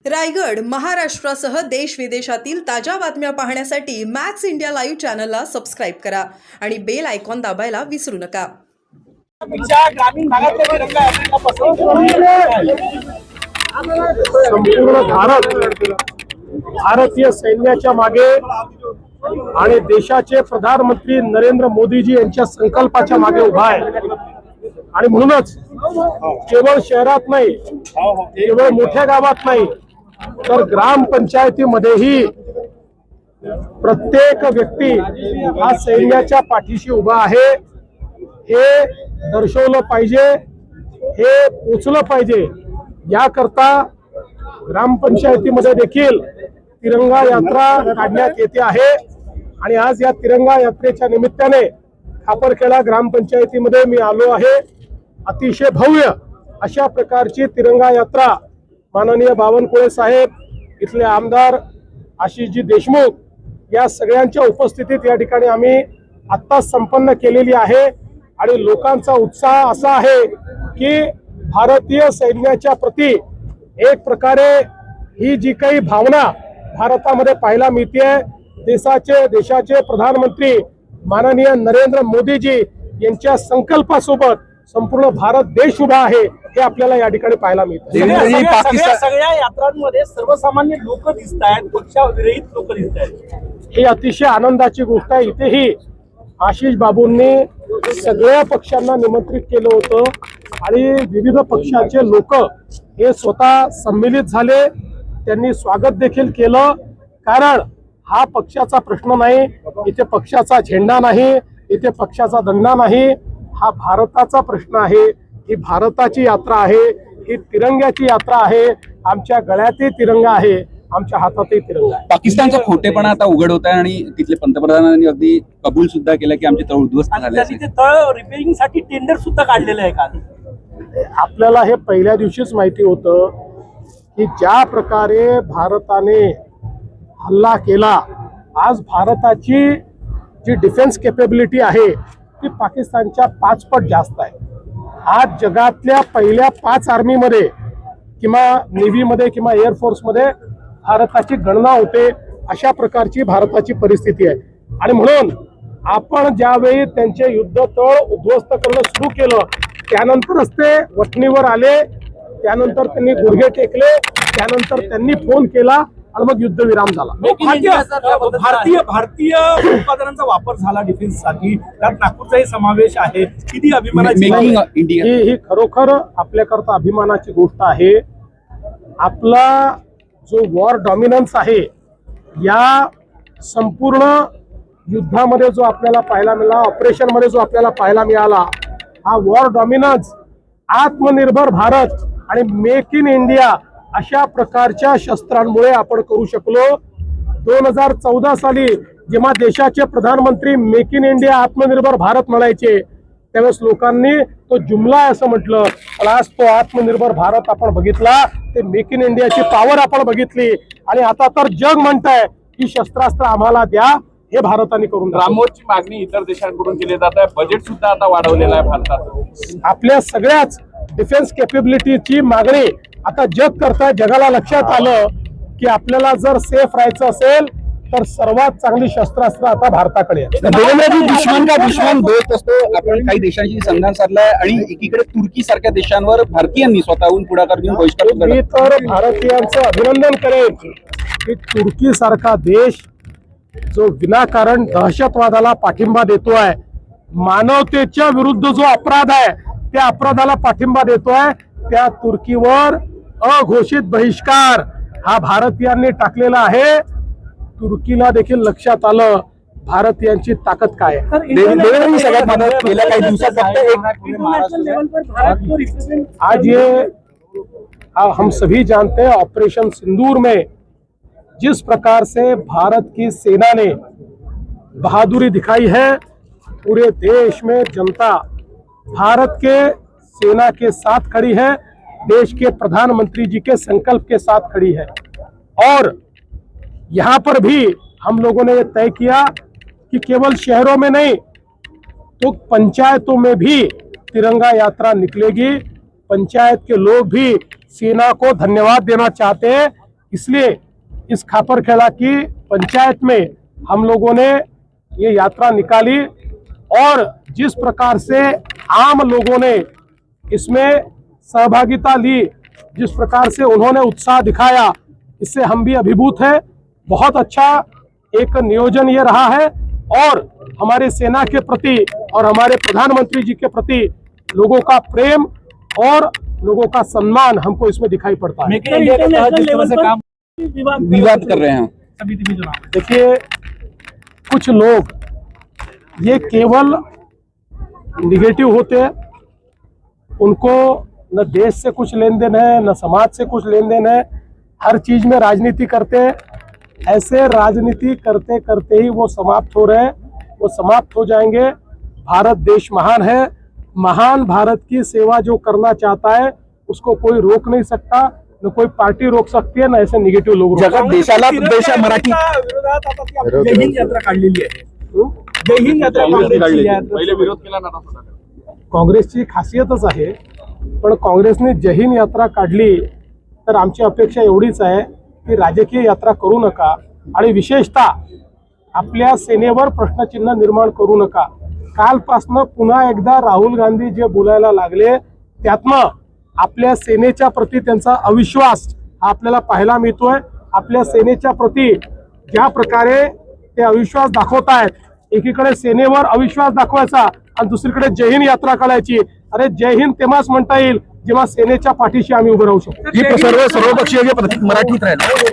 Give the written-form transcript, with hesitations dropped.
रायगड महाराष्ट्रासह देश विदेशातील ताज्या बातम्या पाहण्यासाठी मॅक्स इंडिया लाईव्ह चॅनलला सबस्क्राईब करा आणि बेल आयकॉन दाबायला विसरू नका. ग्रामीण भागातले रंग संपूर्ण भारतीय सैन्याच्या मागे आणि देशाचे प्रधानमंत्री नरेंद्र मोदीजी यांच्या संकल्पाच्या मागे उभा आहे. आणि म्हणूनच केवळ शहरात नाही, केवळ मोठ्या गावात नाही, तर ग्रामपंचायतीमध्येही प्रत्येक व्यक्ती हा सैन्याच्या पाठीशी उभा आहे. हे दर्शवलं पाहिजे, हे पोचलं पाहिजे. याकरता ग्रामपंचायतीमध्ये देखील तिरंगा यात्रा काढण्यात येते आहे. आणि आज या तिरंगा यात्रेच्या निमित्ताने खापरखेडा ग्रामपंचायतीमध्ये मी आलो आहे. अतिशय भव्य अशा प्रकारची तिरंगा यात्रा माननीय बावनकुळे साहेब, इथले आमदार आशिषजी देशमुख या सगळ्यांच्या उपस्थितीत या ठिकाणी आम्ही आत्ताच संपन्न केलेली आहे. आणि लोकांचा उत्साह असा आहे की भारतीय सैन्याच्या प्रती एक प्रकारे ही जी काही भावना भारतामध्ये पाहायला मिळते, देशाचे प्रधानमंत्री माननीय नरेंद्र मोदीजी यांच्या संकल्पासोबत संपूर्ण भारत देश उभा आहे, हे आपल्याला या ठिकाणी पाहायला मिळते. सगळ्या यात्रांमध्ये सर्वसामान्य लोक दिसत आहेत, पक्षाविरहित लोक दिसत आहेत. ही अतिशय आनंदाची गोष्ट आहे. इथेही आशिष बाबूंनी सगळ्या पक्षांना निमंत्रित केलं होतं आणि विविध पक्षाचे लोक हे स्वतः सम्मिलित झाले. त्यांनी स्वागत देखील केलं. कारण हा पक्षाचा प्रश्न नाही, इथे पक्षाचा झेंडा नाही, इथे पक्षाचा दंडा नाही, हा भारताचा प्रश्न आहे. ही भारताची यात्रा आहे, ही तिरंग्याची यात्रा आहे. आमच्या गळ्यातही तिरंगा आहे, आमच्या हातातही तिरंगा आहे. पाकिस्तानचा खोटेपणा आता उघड होत आहे आणि तिथले पंतप्रधानांनी अगदी कबूल सुद्धा केलं की आमचे तळ उद्ध्वस्त झाले. तिथे तळ रिपेअरिंग साठी टेंडर सुद्धा काढलेलं आहे का? आपल्याला हे पहिल्या दिवशीच माहिती होतं की ज्या प्रकारे भारताने हल्ला केला, आज भारताची जी डिफेन्स कॅपेबिलिटी आहे ती पाकिस्तानच्या 5 पट जास्त आहे. आज जगातल्या पहिल्या 5 आर्मीमध्ये किंवा नेव्हीमध्ये किंवा एअरफोर्समध्ये भारताची गणना होते. अशा प्रकारची भारताची परिस्थिती आहे. आणि म्हणून आपण ज्यावेळी त्यांचे युद्धतळ उद्ध्वस्त करणं सुरू केलं, त्यानंतरच ते वठणीवर आले, त्यानंतर त्यांनी गुडघे टेकले, त्यानंतर त्यांनी फोन केला आणि मग युद्धविराम झाला. भारतीय उत्पादनांचा वापर झाला डिफेन्ससाठी, त्यात नागपूरचाही समावेश आहे. किती अभिमानाची ही खरोखर आपल्याकरता अभिमानाची गोष्ट आहे. आपला जो वॉर डॉमिनन्स आहे, या संपूर्ण युद्धामध्ये जो आपल्याला पाहायला मिळाला, ऑपरेशन मध्ये जो आपल्याला पाहायला मिळाला, हा वॉर डॉमिनन्स आत्मनिर्भर भारत आणि मेक इन इंडिया अशा प्रकारच्या शस्त्रांमुळे आपण करू शकलो. 2014 साली जेव्हा देशाचे प्रधानमंत्री मेक इन इंडिया आत्मनिर्भर भारत म्हणायचे, त्यावेळेस लोकांनी तो जुमला असं म्हटलं. पण आज तो आत्मनिर्भर भारत आपण बघितला, ते मेक इन इंडियाची पॉवर आपण बघितली. आणि आता तर जग म्हणतंय की शस्त्रास्त्र आम्हाला द्या, हे भारताने करून दाखवलं. ब्राह्मोसची मागणी इतर देशांकडून केली जात आहे. बजेट सुद्धा आता वाढवलेलं आहे भारतात. आपल्या सगळ्याच डिफेन्स कॅपेबिलिटीची मागणी आता जग करताय. जगाला लक्षात आलं की आपल्याला जर सेफ राहायचं असेल तर सर्वात चांगली शस्त्रास्त्र आता भारताकडे आहे. दुश्मन का दुश्मन दोस्त असतो. आपण काही देशांशी संधान साधलाय आणि एकीकडे तुर्की सारख्या देशांवर भारतीयांनी स्वतःहून पुढाकार घेऊन बहिष्कार मी तर भारतीयांचं अभिनंदन करेन की तुर्की सारखा देश जो विनाकारण दहशतवादाला पाठिंबा देतोय, मानवतेच्या विरुद्ध जो अपराध आहे त्या अपराधाला पाठिंबा देतोय, त्या तुर्कीवर अघोषित बहिष्कार हा भारतीयांनी टाकलेला आहे. तुर्कीला देखील लक्षात आलं भारतीयांची ताकद काय आहे. सगळ्यात मदत गेल्या काही दिवसात आज ये हम सभी जानते हैं, ऑपरेशन सिंदूर में जिस प्रकार से भारत की सेना ने बहादुरी दिखाई है, पूरे देश में जनता भारत के सेना के साथ खड़ी है, देश के प्रधानमंत्री जी के संकल्प के साथ खड़ी है. और यहाँ पर भी हम लोगों ने ये तय किया कि केवल शहरों में नहीं तो पंचायतों में भी तिरंगा यात्रा निकलेगी. पंचायत के लोग भी सेना को धन्यवाद देना चाहते हैं इसलिए इस खापरखेड़ा की पंचायत में हम लोगों ने ये यात्रा निकाली और जिस प्रकार से आम लोगों ने इसमें सहभागिता ली, जिस प्रकार से उन्होंने उत्साह दिखाया, इससे हम भी अभिभूत हैं। बहुत अच्छा एक नियोजन ये रहा है और हमारे सेना के प्रति और हमारे प्रधानमंत्री जी के प्रति लोगों का प्रेम और लोगों का सम्मान हमको इसमें दिखाई पड़ता है। मेक इन इंडिया के तहत जिस तरह से काम विवाद कर रहे हैं। समिति में चुनाव देखिए, कुछ लोग ये केवल निगेटिव होते हैं, उनको न देश से कुछ लेन देन है न समाज से कुछ लेन देन है, हर चीज में राजनीति करते हैं। ऐसे राजनीति करते करते ही वो समाप्त हो रहे हैं, वो समाप्त हो जाएंगे। भारत देश महान है, महान भारत की सेवा जो करना चाहता है उसको कोई रोक नहीं सकता, न कोई पार्टी रोक सकती है, न ऐसे निगेटिव लोग रोक सकते हैं। जगात देशाला देश मराठी विरोधात आता ती आपली जय हिंद यात्रा काढलेली आहे। जय हिंद यात्रा काँग्रेसची यात्रा पहिले विरोध केला ना आता. काँग्रेसची खासियतच आहे, पण काँग्रेसने जय हिंद यात्रा काढली तर आमची अपेक्षा एवढीच आहे की राजकीय यात्रा करू नका आणि विशेषतः आपल्या सेनेवर प्रश्नचिन्ह निर्माण करू नका। कालपासनं पुन्हा एकदा राहुल गांधी जे बोलायला लागले त्यातनं आपल्या सेनेच्या प्रति त्यांचा अविश्वास हा आपल्याला पाहायला मिळतोय। आपल्या सेनेच्या प्रति ज्या प्रकारे ते अविश्वास दाखवतायत, एकीकडे सेनेवर अविश्वास दाखवायचा आणि दुसरीकडे जय हिंद यात्रा काढायची। अरे जय हिंद तेव्हाच म्हणता येईल जेव्हा सेनेच्या पाठीशी आम्ही उभं राहू शकतो। ही सर्वपक्षीय प्रतीक मराठीत राहिलं.